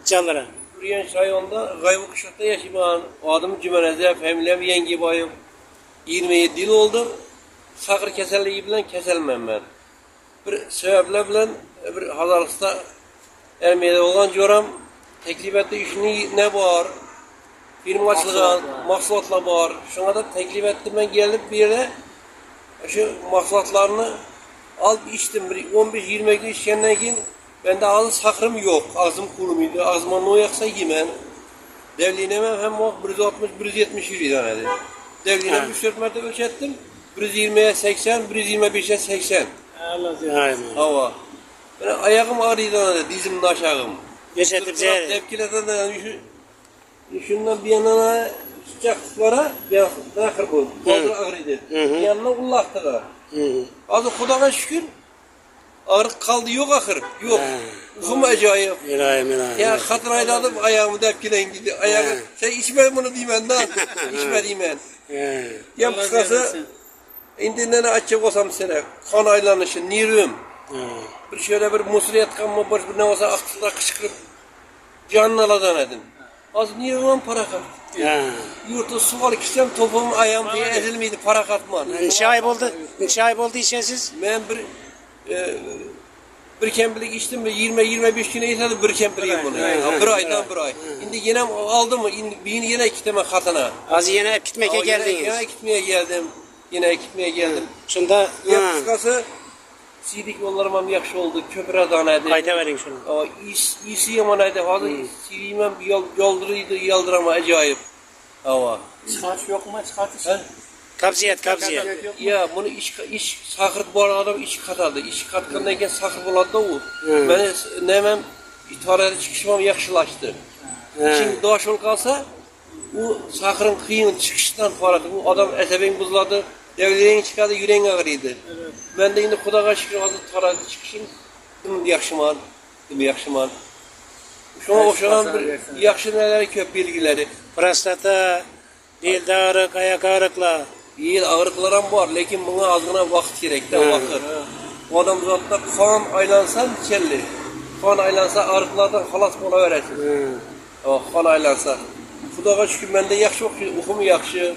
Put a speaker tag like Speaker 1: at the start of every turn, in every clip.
Speaker 1: Canlara.
Speaker 2: Gürgenç rayonda Gaybukuşak'ta yaşayan adım Cümeneze, familiyam Yengibayım. 27 yıl oldu. Sakır keserliği bilen keselmem ben. Bir sebeple bilen bir hazırlıkta elmeyede olan coram teklif etti işini ne var? Firmacılığa, mahsulatla var. Şuna da teklif ettim ben gelip bir yere şu mahsulatlarını alıp içtim. 15-20 gün içkenden keyin bende ağzı sakrım yok. Ağzım kurumuydu. Ağzıma ne yaksa yemem. Devliğinemem hem o 160-170 euro tanedi. Devliğinem 3-4 mertebe ölçettim. 120'ye 80, 125'e 80.
Speaker 1: Aynen.
Speaker 2: Hava. Ben ayağım ağrıydı, dizimin aşağım.
Speaker 1: Geçetip zeyre.
Speaker 2: Tepkileden de şundan bir yanına sıcaklıklara bir dakika bu. Fazla ağrıydı. Bir yanına ullaktı da. Az Kudağa şükür ağrık kaldı yok ahır. Yok. Ufum acayip. Ya katır ayladım ayağımı tepkilen gidiyor. Ayağı sen içme bunu diyeyim lan. İçme diyeyim. Ya kıskası indinden açacak olsam sana kan aylanışı, nirüm. Bir şöyle bir musuliyet kanma bir ne olsa aklına kışkırıp canını aladan edin. Az niye olan para kat? Yurtta su var kişisem topuğum ayağım diye ezilmeydi para katman.
Speaker 1: Neçe ay oldu işesiz?
Speaker 2: Ben bir kempilik içtim 20-25 güne yeterdi bir kempiliyim bunu. Bir aydan bir ay. Şimdi yine aldım yine gittim katına.
Speaker 1: Az yine hep gitmeye geldiniz.
Speaker 2: Yine gitmeye geldim.
Speaker 1: Şunda
Speaker 2: kıskası sidik yollarım yaxşı oldu. Köprü danaydı.
Speaker 1: Kayda verin şunu.
Speaker 2: Ama iyisi yamanaydı. Hazır siriyim yolduruydu, yaldırama acayip. Ama.
Speaker 3: Çıkarış yok mu? Çıkartış.
Speaker 1: Kabziyet.
Speaker 2: Ya bunu iş sakır bu adam iş katadı. İş katkandayken sakır buladı da o. Ben nemem itarada çıkışmam yaxşılaştı. Şimdi doğaş ol kalsa o sakırın kıyın çıkışından faradı. Bu adam etebeğin buzladı. Devlerin çıkardı yüreğin ağrıydı. Ben de yine Kudağa şükür hazır taradı çıkışım. Yaxşıman. Şuna oşanan bir yaxşı neleri köp bilgileri.
Speaker 1: Prostata, dilde ağrık, ayak ağrıkla.
Speaker 2: İyi ağrıklarım var, lakin buna azgına vakit gerek de vakit. O adam zaten kan aylansa içerli. Kan aylansa ağrıklardan halas bola öğretir. Kan aylansa. Kudağa şükür bende yaxşı okum yaxşı,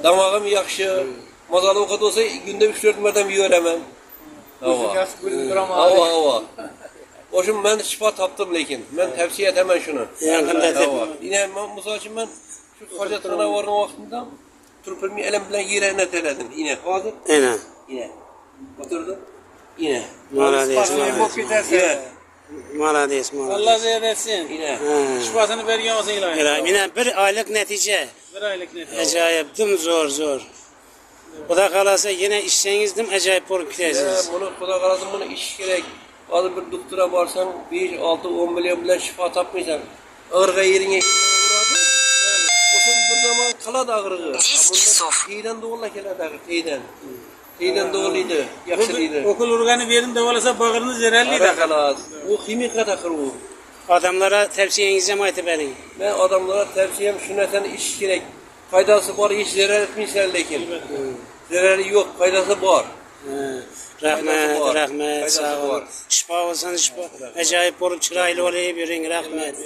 Speaker 2: damağım yaxşı. Mazalı o kadar olsa günde 3-4 mertem yiyoremem. Hava. Oşum ben şifa taptım lakin. Ben tavsiye edemem şunu. Yine misal için ben şu hacatxana varın vaxtında turpilmi elim bilen yere neteledim. Yine hazır. Yine. Oturdum. Yine.
Speaker 1: Malades.
Speaker 3: Allah ziyadetsin.
Speaker 2: Yine.
Speaker 3: Şifasını vergen olsun ilahi.
Speaker 1: Yine bir aylık netice.
Speaker 3: Bir aylık netice.
Speaker 1: Acayip, dım zor. Bu da kalasa yine işseniz dim acayip olup gidersiniz.
Speaker 2: Bunu Kudağa kalasın bunu iş gerek. Adı bir doktora varsan 5, 6, 10 milyon bile şifa tapmaysan. Ağırga yerine uğradı. O zaman bir zaman kaladı ağırga. Teyden doğula keledi ağır. Teyden doğuluydu. Yaxşılıydı.
Speaker 3: Okul urganı verin davalasa bağırınız zerelliydi.
Speaker 2: Ara kalas. O kimika takır o.
Speaker 1: Adamlara tavsiyenizi mi aytıp verin?
Speaker 2: Ben adamlara tavsiyem şunatan iş gerek. Faydası var, hiç zarar etmişler lakin. Zararı yok, faydası var.
Speaker 1: Rahmet, sağ olun. Şifa olsanız şifa. Acayip olup çıraylı olayı verin, rahmet.